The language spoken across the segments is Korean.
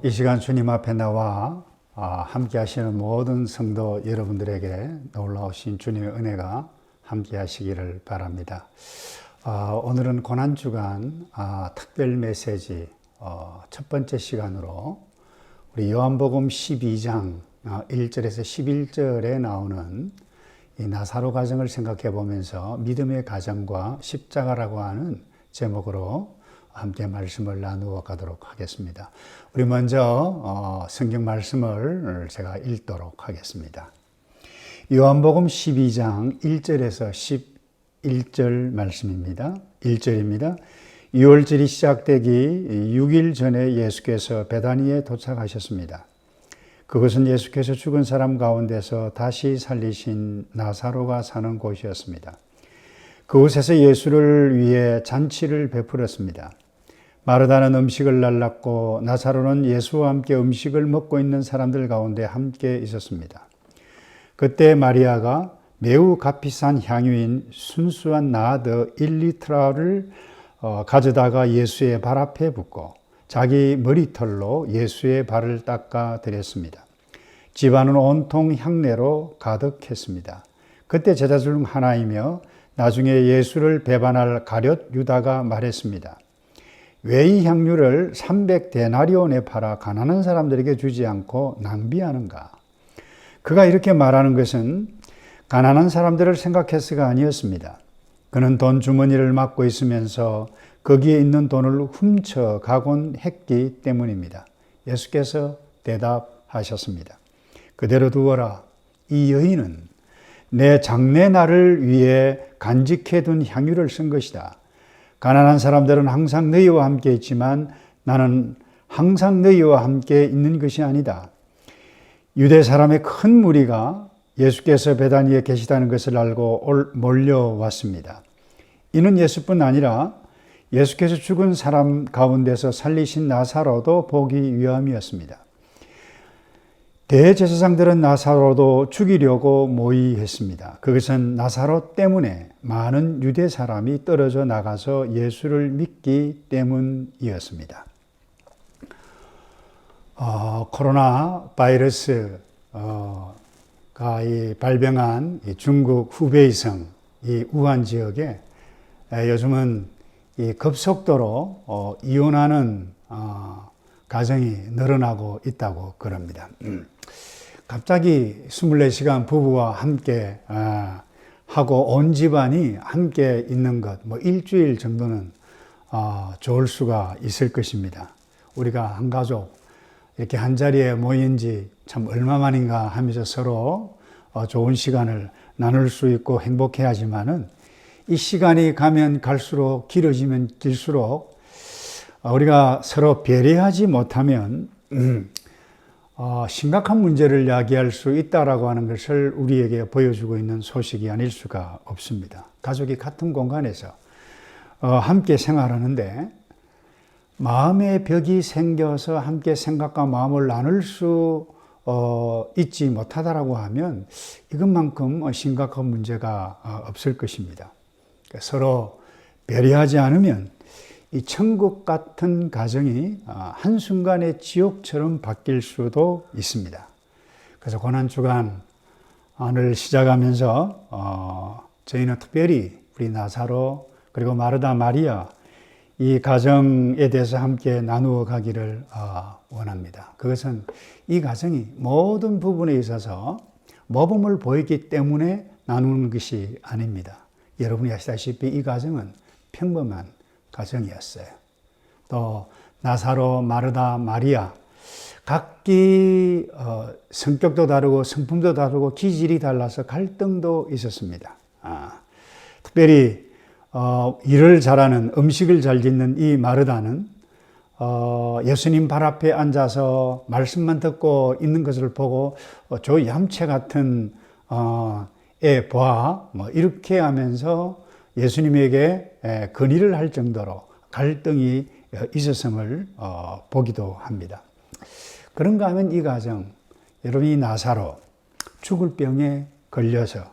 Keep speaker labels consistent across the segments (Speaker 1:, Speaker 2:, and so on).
Speaker 1: 이 시간 주님 앞에 나와 함께 하시는 모든 성도 여러분들에게 놀라우신 주님의 은혜가 함께 하시기를 바랍니다. 오늘은 고난주간 특별 메시지 첫 번째 시간으로 우리 요한복음 12장 1절에서 11절에 나오는 이 나사로 가정을 생각해 보면서 믿음의 가정과 십자가라고 하는 제목으로 함께 말씀을 나누어 가도록 하겠습니다. 우리 먼저 성경 말씀을 제가 읽도록 하겠습니다. 요한복음 12장 1절에서 11절 말씀입니다. 1절입니다. 6월절이 시작되기 6일 전에 예수께서 베다니에 도착하셨습니다. 그것은 예수께서 죽은 사람 가운데서 다시 살리신 나사로가 사는 곳이었습니다. 그곳에서 예수를 위해 잔치를 베풀었습니다. 마르다는 음식을 날랐고 나사로는 예수와 함께 음식을 먹고 있는 사람들 가운데 함께 있었습니다. 그때 마리아가 매우 값비싼 향유인 순수한 나드 1리터를 가져다가 예수의 발 앞에 붓고 자기 머리털로 예수의 발을 닦아 드렸습니다. 집안은 온통 향내로 가득했습니다. 그때 제자 중 하나이며 나중에 예수를 배반할 가룟 유다가 말했습니다. 왜 이 향유를 300데나리온에 팔아 가난한 사람들에게 주지 않고 낭비하는가? 그가 이렇게 말하는 것은 가난한 사람들을 생각해서가 아니었습니다. 그는 돈 주머니를 맡고 있으면서 거기에 있는 돈을 훔쳐가곤 했기 때문입니다. 예수께서 대답하셨습니다. 그대로 두어라. 이 여인은 내 장례날을 위해 간직해둔 향유를 쓴 것이다. 가난한 사람들은 항상 너희와 함께 있지만 나는 항상 너희와 함께 있는 것이 아니다. 유대 사람의 큰 무리가 예수께서 베다니에 계시다는 것을 알고 몰려왔습니다. 이는 예수뿐 아니라 예수께서 죽은 사람 가운데서 살리신 나사로도 보기 위함이었습니다. 대제사장들은 나사로도 죽이려고 모의했습니다. 그것은 나사로 때문에 많은 유대 사람이 떨어져 나가서 예수를 믿기 때문이었습니다. 코로나 바이러스가 발병한 중국 후베이성 이 우한 지역에 요즘은 이 급속도로 이혼하는 가정이 늘어나고 있다고 그럽니다. 갑자기 24시간 부부와 함께 하고 온 집안이 함께 있는 것, 일주일 정도는 좋을 수가 있을 것입니다. 우리가 한 가족 이렇게 한 자리에 모인 지 참 얼마만인가 하면서 서로 좋은 시간을 나눌 수 있고 행복해 하지만은 이 시간이 가면 갈수록 길어지면 길수록 우리가 서로 배려하지 못하면 심각한 문제를 야기할 수 있다라고 하는 것을 우리에게 보여주고 있는 소식이 아닐 수가 없습니다. 가족이 같은 공간에서 함께 생활하는데 마음의 벽이 생겨서 함께 생각과 마음을 나눌 수 있지 못하다라고 하면 이것만큼 심각한 문제가 없을 것입니다. 서로 배려하지 않으면 이 천국 같은 가정이 한순간에 지옥처럼 바뀔 수도 있습니다. 그래서 고난주간을 시작하면서 저희는 특별히 우리 나사로 그리고 마르다 마리아 이 가정에 대해서 함께 나누어 가기를 원합니다. 그것은 이 가정이 모든 부분에 있어서 모범을 보이기 때문에 나누는 것이 아닙니다. 여러분이 아시다시피 이 가정은 평범한 가정이었어요. 또 나사로, 마르다, 마리아 각기 성격도 다르고 성품도 다르고 기질이 달라서 갈등도 있었습니다. 특별히 일을 잘하는 음식을 잘 짓는 이 마르다는 예수님 발 앞에 앉아서 말씀만 듣고 있는 것을 보고 저 얌체 같은 애 봐 이렇게 하면서 예수님에게 건의를 할 정도로 갈등이 있었음을 보기도 합니다. 그런가 하면 이 가정, 여러분이 나사로 죽을 병에 걸려서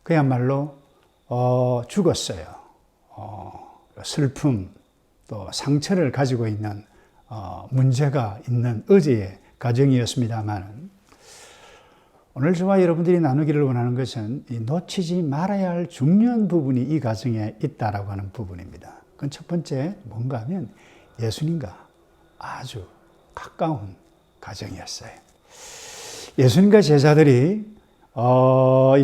Speaker 1: 그야말로 죽었어요. 슬픔 또 상처를 가지고 있는 문제가 있는 어제의 가정이었습니다만, 오늘 저와 여러분들이 나누기를 원하는 것은 이 놓치지 말아야 할 중요한 부분이 이 가정에 있다라고 하는 부분입니다. 그건 첫 번째 뭔가 하면 예수님과 아주 가까운 가정이었어요. 예수님과 제자들이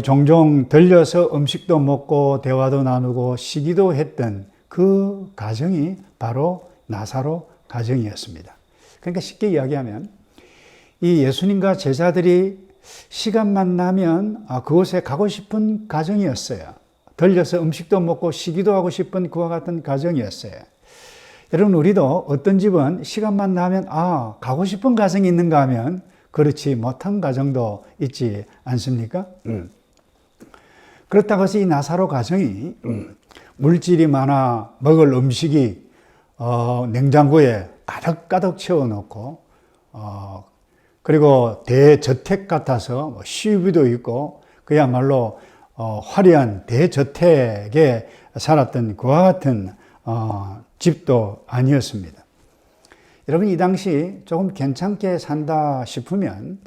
Speaker 1: 종종 들려서 음식도 먹고 대화도 나누고 시기도 했던 그 가정이 바로 나사로 가정이었습니다. 그러니까 쉽게 이야기하면 이 예수님과 제자들이 시간만 나면 그곳에 가고 싶은 가정이었어요. 들려서 음식도 먹고 시기도 하고 싶은 그와 같은 가정이었어요. 여러분, 우리도 어떤 집은 시간만 나면 가고 싶은 가정이 있는가 하면 그렇지 못한 가정도 있지 않습니까? 그렇다고 해서 이 나사로 가정이 물질이 많아 먹을 음식이 냉장고에 가득가득 채워놓고 그리고 대저택 같아서 시위도 있고 그야말로 화려한 대저택에 살았던 그와 같은 집도 아니었습니다. 여러분, 이 당시 조금 괜찮게 산다 싶으면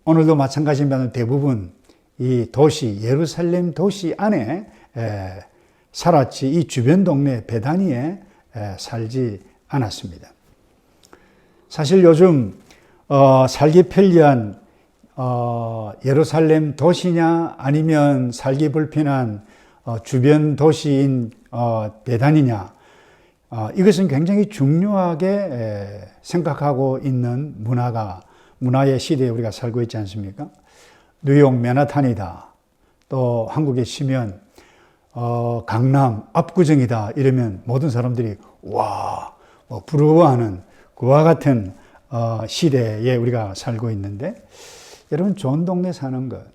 Speaker 1: 오늘도 마찬가지입니다. 대부분 이 도시 예루살렘 도시 안에 살았지 이 주변 동네 베다니에 살지 않았습니다. 사실 요즘 살기 편리한 예루살렘 도시냐 아니면 살기 불편한 주변 도시인 베다니냐, 이것은 굉장히 중요하게 생각하고 있는 문화의 시대에 우리가 살고 있지 않습니까? 뉴욕 맨하탄이다, 또 한국에 치면 강남 압구정이다 이러면 모든 사람들이 부러워하는 그와 같은 시대에 우리가 살고 있는데, 여러분, 좋은 동네 사는 것,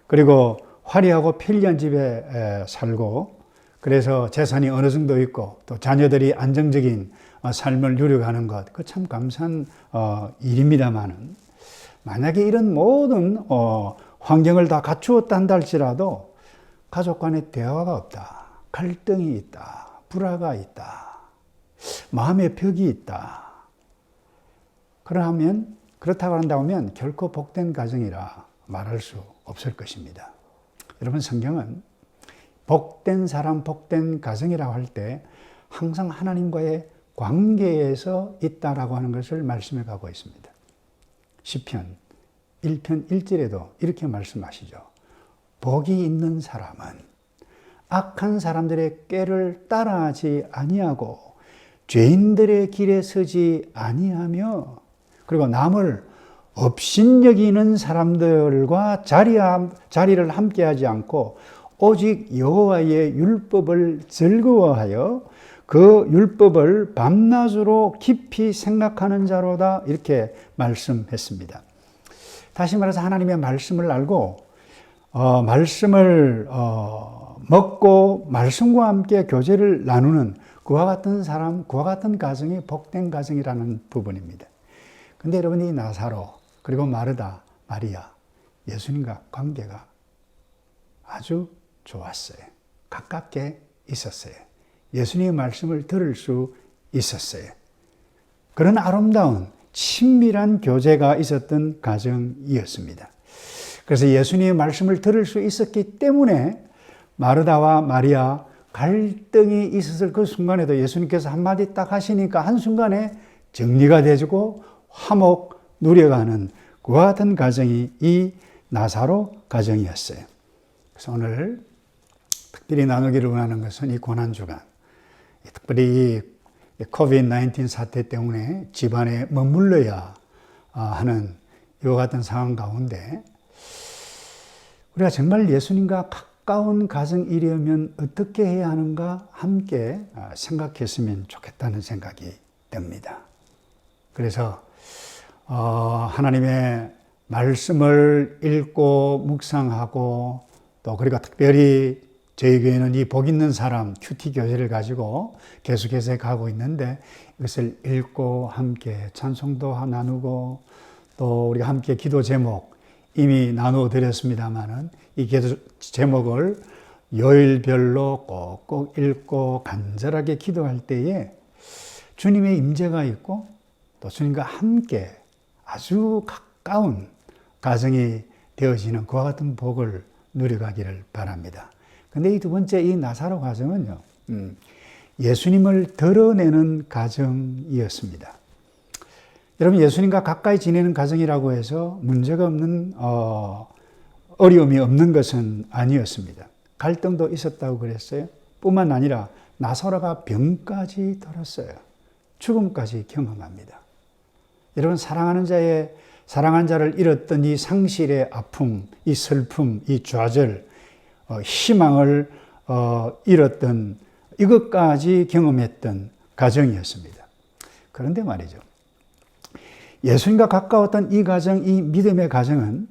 Speaker 1: 그리고 화려하고 편리한 집에 살고, 그래서 재산이 어느 정도 있고 또 자녀들이 안정적인 삶을 누려가는 것, 그 참 감사한 일입니다만은, 만약에 이런 모든 환경을 다 갖추었다 한다 할지라도 가족 간에 대화가 없다, 갈등이 있다, 불화가 있다, 마음의 벽이 있다, 그렇다고 한다면 결코 복된 가정이라 말할 수 없을 것입니다. 여러분, 성경은 복된 사람, 복된 가정이라고 할 때 항상 하나님과의 관계에서 있다라고 하는 것을 말씀해 가고 있습니다. 시편 1편 1절에도 이렇게 말씀하시죠. 복이 있는 사람은 악한 사람들의 꾀를 따라하지 아니하고 죄인들의 길에 서지 아니하며, 그리고 남을 업신여기는 사람들과 자리를 함께하지 않고 오직 여호와의 율법을 즐거워하여 그 율법을 밤낮으로 깊이 생각하는 자로다, 이렇게 말씀했습니다. 다시 말해서 하나님의 말씀을 알고 말씀을 먹고 말씀과 함께 교제를 나누는 그와 같은 사람, 그와 같은 가정이 복된 가정이라는 부분입니다. 근데 여러분, 이 나사로 그리고 마르다, 마리아, 예수님과 관계가 아주 좋았어요. 가깝게 있었어요. 예수님의 말씀을 들을 수 있었어요. 그런 아름다운 친밀한 교제가 있었던 가정이었습니다. 그래서 예수님의 말씀을 들을 수 있었기 때문에 마르다와 마리아 갈등이 있었을 그 순간에도 예수님께서 한마디 딱 하시니까 한순간에 정리가 되고 화목 누려가는 그와 같은 가정이 이 나사로 가정이었어요. 그래서 오늘 특별히 나누기를 원하는 것은 이 고난주간, 특별히 이 코비드-19 사태 때문에 집안에 머물러야 하는 이와 같은 상황 가운데 우리가 정말 예수님과 가까운 가정이려면 어떻게 해야 하는가 함께 생각했으면 좋겠다는 생각이 듭니다. 그래서 하나님의 말씀을 읽고 묵상하고, 또 그리고 특별히 저희 교회는 이 복 있는 사람 큐티 교회를 가지고 계속해서 가고 있는데, 이것을 읽고 함께 찬송도 나누고, 또 우리가 함께 기도 제목 이미 나누어 드렸습니다만은 이 기도 제목을 요일별로 꼭꼭 읽고 간절하게 기도할 때에 주님의 임재가 있고 또 주님과 함께 아주 가까운 가정이 되어지는 그와 같은 복을 누려가기를 바랍니다. 근데 이 두 번째 이 나사로 가정은요, 예수님을 드러내는 가정이었습니다. 여러분, 예수님과 가까이 지내는 가정이라고 해서 문제가 없는, 어려움이 없는 것은 아니었습니다. 갈등도 있었다고 그랬어요. 뿐만 아니라 나사로가 병까지 들었어요. 죽음까지 경험합니다. 여러분, 사랑하는 자를 잃었던 이 상실의 아픔, 이 슬픔, 이 좌절, 희망을 잃었던 이것까지 경험했던 가정이었습니다. 그런데 말이죠, 예수님과 가까웠던 이 가정, 이 믿음의 가정은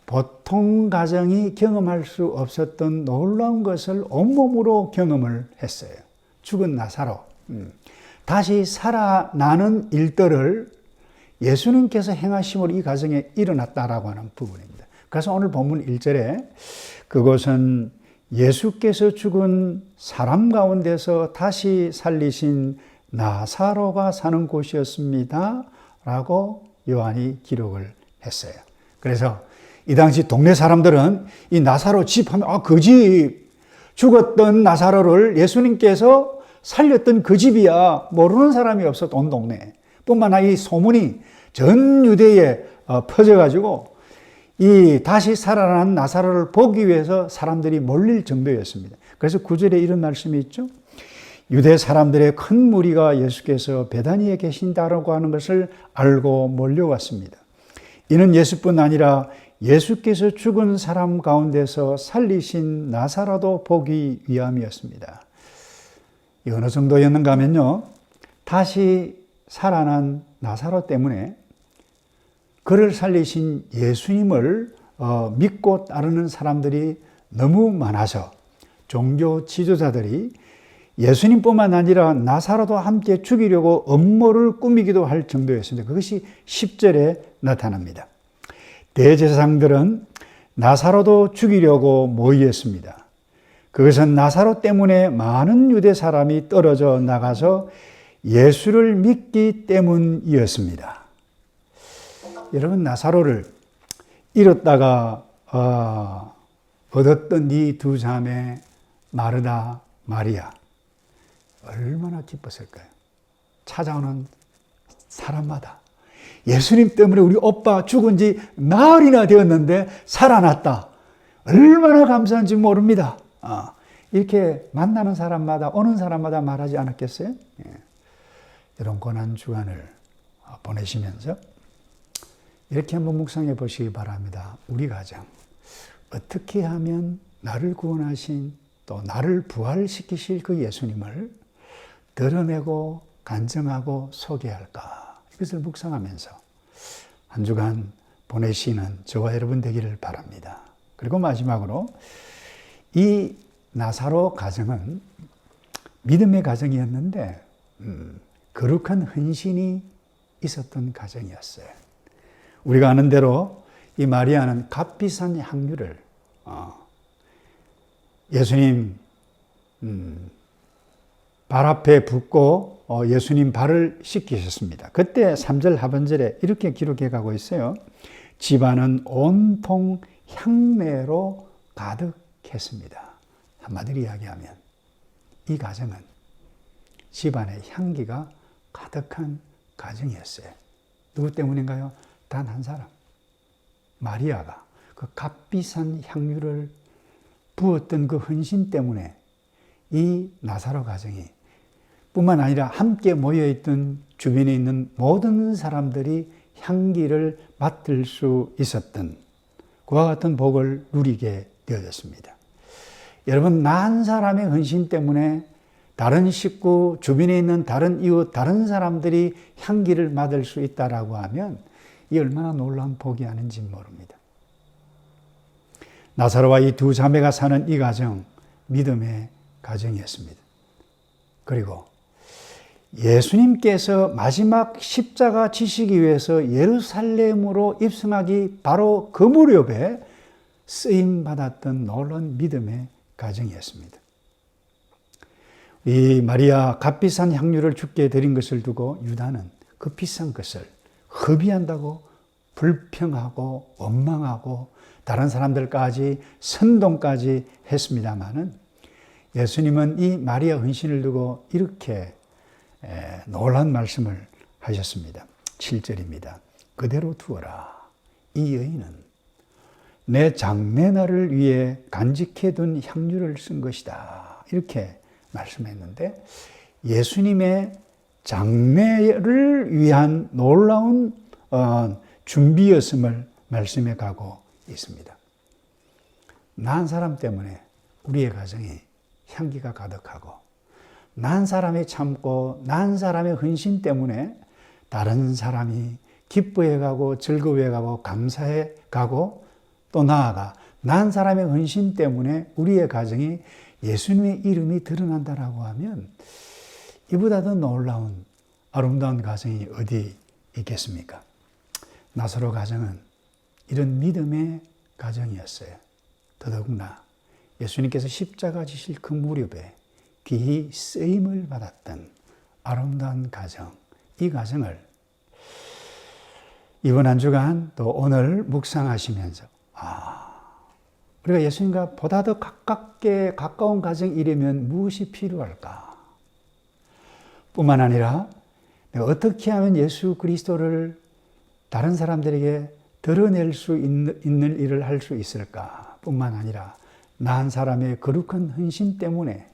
Speaker 1: 보통 가정이 경험할 수 없었던 놀라운 것을 온몸으로 경험을 했어요. 죽은 나사로, 다시 살아나는 일들을 예수님께서 행하심으로 이 가정에 일어났다라고 하는 부분입니다. 그래서 오늘 본문 1절에 그것은 예수께서 죽은 사람 가운데서 다시 살리신 나사로가 사는 곳이었습니다 라고 요한이 기록을 했어요. 그래서 이 당시 동네 사람들은 이 나사로 집 하면 그 집, 죽었던 나사로를 예수님께서 살렸던 그 집이야, 모르는 사람이 없어. 온 동네 뿐만 아니라 이 소문이 전 유대에 퍼져가지고 이 다시 살아난 나사로를 보기 위해서 사람들이 몰릴 정도였습니다. 그래서 9절에 이런 말씀이 있죠. 유대 사람들의 큰 무리가 예수께서 베다니에 계신다라고 하는 것을 알고 몰려왔습니다. 이는 예수뿐 아니라 예수께서 죽은 사람 가운데서 살리신 나사로도 보기 위함이었습니다. 이 어느 정도였는가 하면요, 다시 살아난 나사로 때문에 그를 살리신 예수님을 믿고 따르는 사람들이 너무 많아서 종교 지도자들이 예수님뿐만 아니라 나사로도 함께 죽이려고 음모를 꾸미기도 할 정도였습니다. 그것이 10절에 나타납니다. 대제사장들은 나사로도 죽이려고 모였습니다. 그것은 나사로 때문에 많은 유대 사람이 떨어져 나가서 예수를 믿기 때문이었습니다. 여러분, 나사로를 잃었다가 얻었던 이 두 자매 마르다, 마리아 얼마나 기뻤을까요? 찾아오는 사람마다 예수님 때문에 우리 오빠 죽은 지 나흘이나 되었는데 살아났다. 얼마나 감사한지 모릅니다. 이렇게 만나는 사람마다, 오는 사람마다 말하지 않았겠어요? 이런 고난 주간을 보내시면서 이렇게 한번 묵상해 보시기 바랍니다. 우리 가정, 어떻게 하면 나를 구원하신 또 나를 부활시키실 그 예수님을 드러내고 간증하고 소개할까? 이것을 묵상하면서 한 주간 보내시는 저와 여러분 되기를 바랍니다. 그리고 마지막으로 이 나사로 가정은 믿음의 가정이었는데 거룩한 헌신이 있었던 가정이었어요. 우리가 아는 대로 이 마리아는 값비싼 향유를 예수님 발 앞에 붓고 예수님 발을 씻기셨습니다. 그때 3절 하반절에 이렇게 기록해 가고 있어요. 집안은 온통 향내로 가득했습니다. 한마디로 이야기하면 이 가정은 집안의 향기가 가득한 가정이었어요. 누구 때문인가요? 단 한 사람, 마리아가 그 값비싼 향유를 부었던 그 헌신 때문에 이 나사로 가정이 뿐만 아니라 함께 모여있던 주변에 있는 모든 사람들이 향기를 맡을 수 있었던 그와 같은 복을 누리게 되어졌습니다. 여러분, 나 한 사람의 헌신 때문에 다른 식구, 주변에 있는 다른 이웃, 다른 사람들이 향기를 맡을 수 있다라고 하면 이 얼마나 놀라운 복이 아닌지 모릅니다. 나사로와 이 두 자매가 사는 이 가정, 믿음의 가정이었습니다. 그리고 예수님께서 마지막 십자가 지시기 위해서 예루살렘으로 입성하기 바로 그 무렵에 쓰임받았던 놀라운 믿음의 가정이었습니다. 이 마리아 값비싼 향유를 주께 드린 것을 두고 유다는 그 비싼 것을 허비한다고 불평하고 원망하고 다른 사람들까지 선동까지 했습니다마는 예수님은 이 마리아 헌신을 두고 이렇게 놀라운 말씀을 하셨습니다. 7절입니다. 그대로 두어라. 이 여인은 내 장례날을 위해 간직해둔 향유를 쓴 것이다. 이렇게 말씀했는데 예수님의 장례를 위한 놀라운 준비였음을 말씀해 가고 있습니다. 난 사람 때문에 우리의 가정이 향기가 가득하고 난 사람이 참고 난 사람의 헌신 때문에 다른 사람이 기뻐해 가고 즐거워해 가고 감사해 가고 또 나아가 난 사람의 헌신 때문에 우리의 가정이 예수님의 이름이 드러난다라고 하면 이보다 더 놀라운 아름다운 가정이 어디 있겠습니까? 나사로 가정은 이런 믿음의 가정이었어요. 더더구나 예수님께서 십자가 지실 그 무렵에 귀히 쓰임을 받았던 아름다운 가정, 이 가정을 이번 한 주간 또 오늘 묵상하시면서 우리가 예수님과 보다 더 가깝게 가까운 가정이려면 무엇이 필요할까? 뿐만 아니라 내가 어떻게 하면 예수 그리스도를 다른 사람들에게 드러낼 수 있는 일을 할 수 있을까? 뿐만 아니라 나 한 사람의 거룩한 헌신 때문에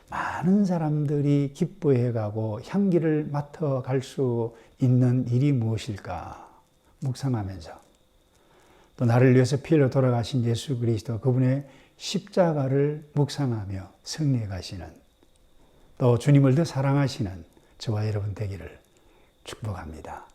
Speaker 1: 많은 사람들이 기뻐해 가고 향기를 맡아갈 수 있는 일이 무엇일까? 묵상하면서 또 나를 위해서 피 흘려 돌아가신 예수 그리스도 그분의 십자가를 묵상하며 승리해 가시는 또 주님을 더 사랑하시는 저와 여러분 되기를 축복합니다.